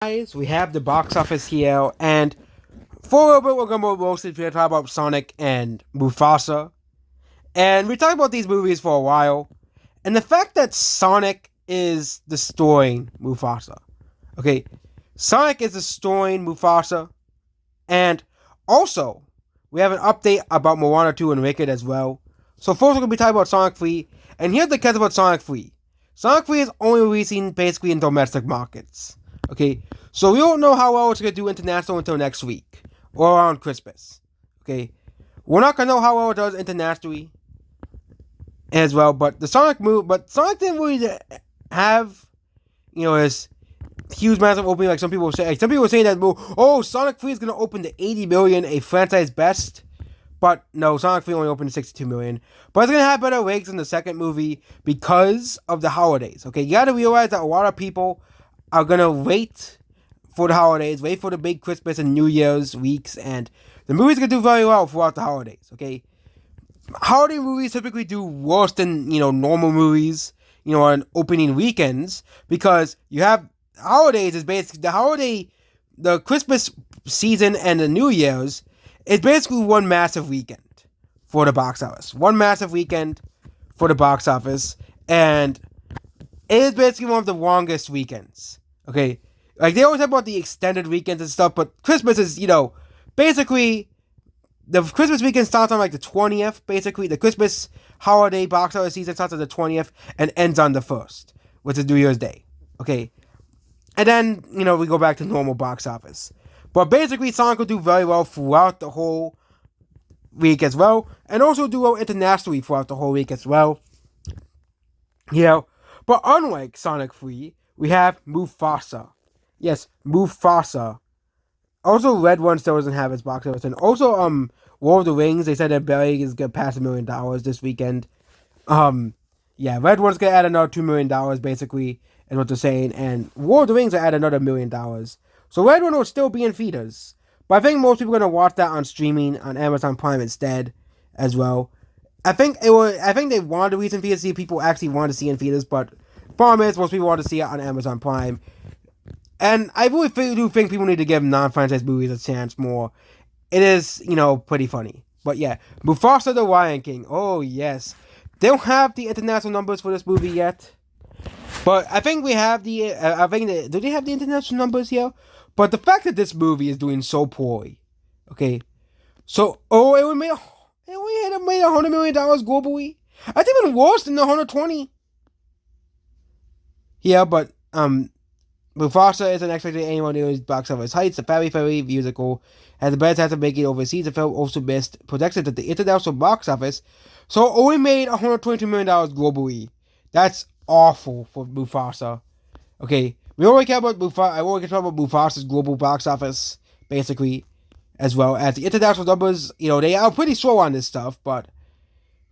Guys, we have the box office here, and for a little bit, we're going to mostly talk about Sonic and Mufasa. And we talked about these movies for a while, and the fact that Sonic is destroying Mufasa. Okay, Sonic is destroying Mufasa, and also, we have an update about Moana 2 and Wicked as well. So, first, we're going to be talking about Sonic 3, and here's the catch about Sonic 3. Sonic 3 is only releasing basically in domestic markets. Okay, so we don't know how well it's going to do international until next week or around Christmas. Okay, we're not going to know how well it does internationally as well. But Sonic didn't really have, this huge massive opening like some people say. Like some people were saying that Sonic 3 is going to open to 80 million, a franchise best. But no, Sonic 3 only opened to 62 million. But it's going to have better ratings than the second movie because of the holidays. Okay, you got to realize that a lot of people are going to wait for the holidays, wait for the big Christmas and New Year's weeks, and the movie's going to do very well throughout the holidays, okay? Holiday movies typically do worse than, normal movies, on opening weekends, because you have holidays is basically the Christmas season and the New Year's is basically one massive weekend for the box office. One massive weekend for the box office, and it is basically one of the longest weekends. Okay, like they always talk about the extended weekends and stuff, but Christmas is, basically the Christmas weekend starts on like the 20th. Basically, the Christmas holiday box office season starts on the 20th and ends on the 1st, which is New Year's Day. Okay, and then we go back to normal box office. But basically, Sonic will do very well throughout the whole week as well, and also do well internationally throughout the whole week as well. But unlike Sonic 3, we have Mufasa. Yes, Mufasa. Also, Red One still doesn't have its box office. And also, Lord of the Rings, they said that Barry is going to pass $1 million this weekend. Red One's going to add another $2 million, basically, is what they're saying. And Lord of the Rings will add another $1 million. So Red One will still be in theaters. But I think most people are going to watch that on streaming on Amazon Prime instead as well. I think they wanted to release in theaters to see if people actually want to see in theaters, but the problem is most people want to see it on Amazon Prime. And I really do think people need to give non-franchise movies a chance more. It is, pretty funny. But yeah, Mufasa the Lion King. Oh, yes. They don't have the international numbers for this movie yet. But I think we have do they have the international numbers here? But the fact that this movie is doing so poorly. Okay. So, it only made $100 million globally. That's even worse than the 120. Yeah, but, Mufasa is an expected annual news box office heights. The Fairy Fairy musical has the best chance of making it overseas. The film also missed projections at the international box office, so it only made $122 million globally. That's awful for Mufasa. Okay, we already care about Mufasa. I already care about Mufasa's global box office, basically, as well as the international numbers. They are pretty slow on this stuff, but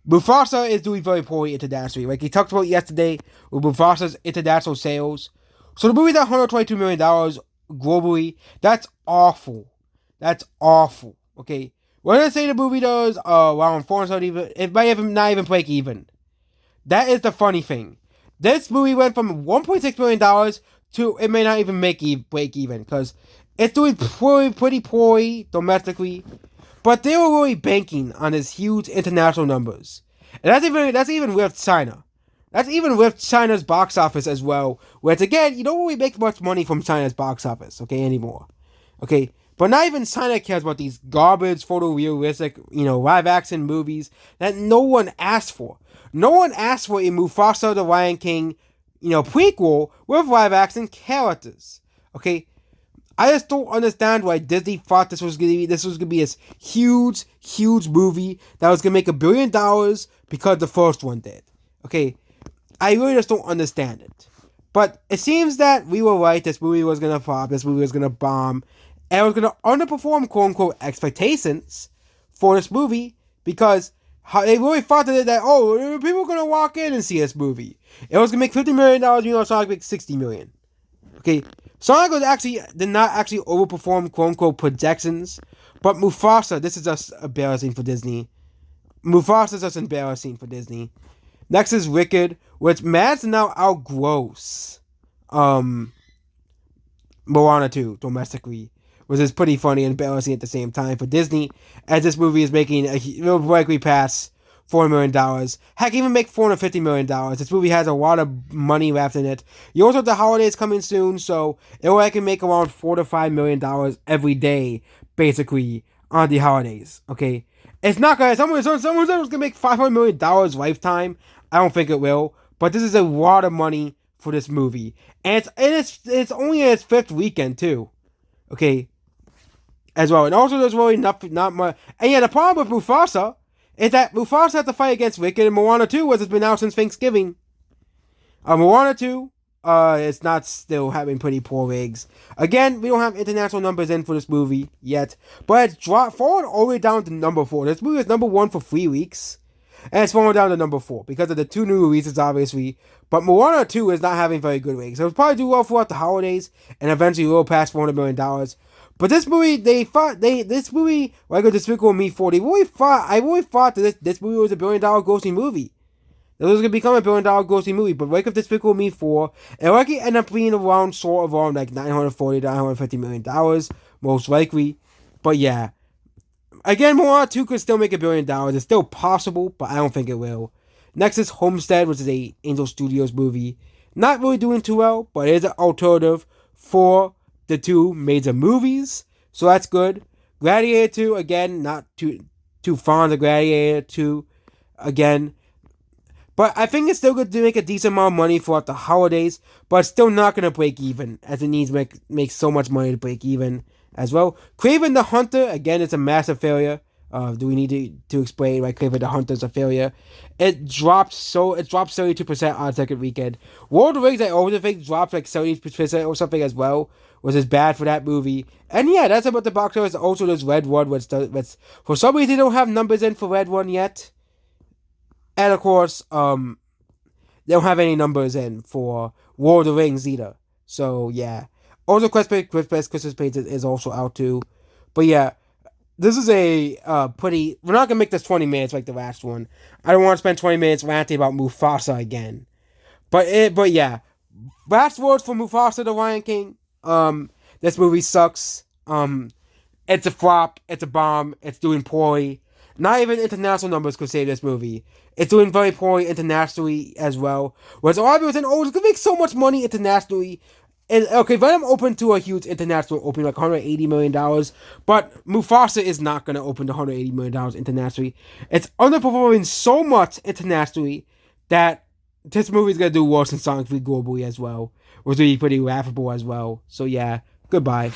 Mufasa is doing very poorly internationally. Like he talked about yesterday with Mufasa's international sales. So the movie's at $122 million globally. That's awful. That's awful. Okay. What did I say the movie does? Around 470. It might even not even break even. That is the funny thing. This movie went from $1.6 million to it may not even break even because it's doing pretty poorly domestically. But they were really banking on this huge international numbers. And that's even with China. That's even with China's box office as well, which again, you don't really make much money from China's box office, okay, anymore. Okay, but not even China cares about these garbage, photorealistic, live action movies that no one asked for. No one asked for a Mufasa the Lion King, prequel with live action characters. Okay, I just don't understand why Disney thought this was gonna be this huge, huge movie that was gonna make $1 billion because the first one did. Okay. I really just don't understand it. But it seems that we were right. This movie was going to flop. This movie was going to bomb. And it was going to underperform, quote-unquote, expectations for this movie. Because they really thought that, people are going to walk in and see this movie. It was going to make $50 million, Sonic make $60 million. Okay. Sonic did not actually overperform, quote-unquote, projections. But Mufasa, this is just embarrassing for Disney. Mufasa is just embarrassing for Disney. Next is Wicked, which Mads now outgross Moana 2 domestically, which is pretty funny and embarrassing at the same time for Disney, as this movie is making will likely pass $400 million. Heck, even make $450 million. This movie has a lot of money left in it. You also have the holidays coming soon, so it will likely make around $4 to $5 million every day, basically, on the holidays. Okay, it's not gonna. Someone said it was gonna make $500 million lifetime. I don't think it will, but this is a lot of money for this movie, and it's only in its fifth weekend too. Okay, as well, and also there's really not much. And yeah, the problem with Mufasa is that Mufasa had to fight against Wicked, and Moana 2 was it's been out since Thanksgiving. Moana 2, it's not still having pretty poor rigs. Again, we don't have international numbers in for this movie yet, but it's fallen all the way down to number 4. This movie was number 1 for 3 weeks, and it's fallen down to number 4 because of the 2 new releases, obviously. But Moana 2 is not having very good ratings. It'll probably do well throughout the holidays, and eventually will pass $400 million. But this movie, this movie, like a Despicable Me 4, I really thought that this movie was a $1 billion grossing movie. It was gonna become a $1 billion grossing movie, but like of Despicable Me 4, it likely end up being around like $940 to $950 million, most likely. But yeah, again, Moana 2 could still make $1 billion. It's still possible, but I don't think it will. Next is Homestead, which is a Angel Studios movie. Not really doing too well, but it is an alternative for the 2 major movies, so that's good. Gladiator 2, again, not too fond of Gladiator 2, again. But I think it's still going to make a decent amount of money throughout the holidays, but it's still not going to break even, as it needs to make so much money to break even as well. Kraven the Hunter, again, it's a massive failure. Do we need to explain why Kraven the Hunter is a failure? It dropped 72% on second weekend. Lord of the Rings, I also think, dropped like 70% or something as well, which is bad for that movie. And yeah, that's about the box office. Also, there's Red One, which for some reason they don't have numbers in for Red One yet. And of course, they don't have any numbers in for Lord of the Rings either. So yeah. Also, Christmas Paint is also out too. But yeah, this is a pretty. We're not gonna make this 20 minutes like the last one. I don't want to spend 20 minutes ranting about Mufasa again. But yeah, last words for Mufasa the Lion King. This movie sucks. It's a flop. It's a bomb. It's doing poorly. Not even international numbers could save this movie. It's doing very poorly internationally as well. Whereas a lot of people saying, "Oh, it's gonna make so much money internationally." And okay, Venom opened to a huge international opening, like $180 million. But Mufasa is not going to open to $180 million internationally. It's underperforming so much internationally that this movie is going to do worse than Sonic 3 globally as well. Which would be pretty laughable as well. So yeah, goodbye.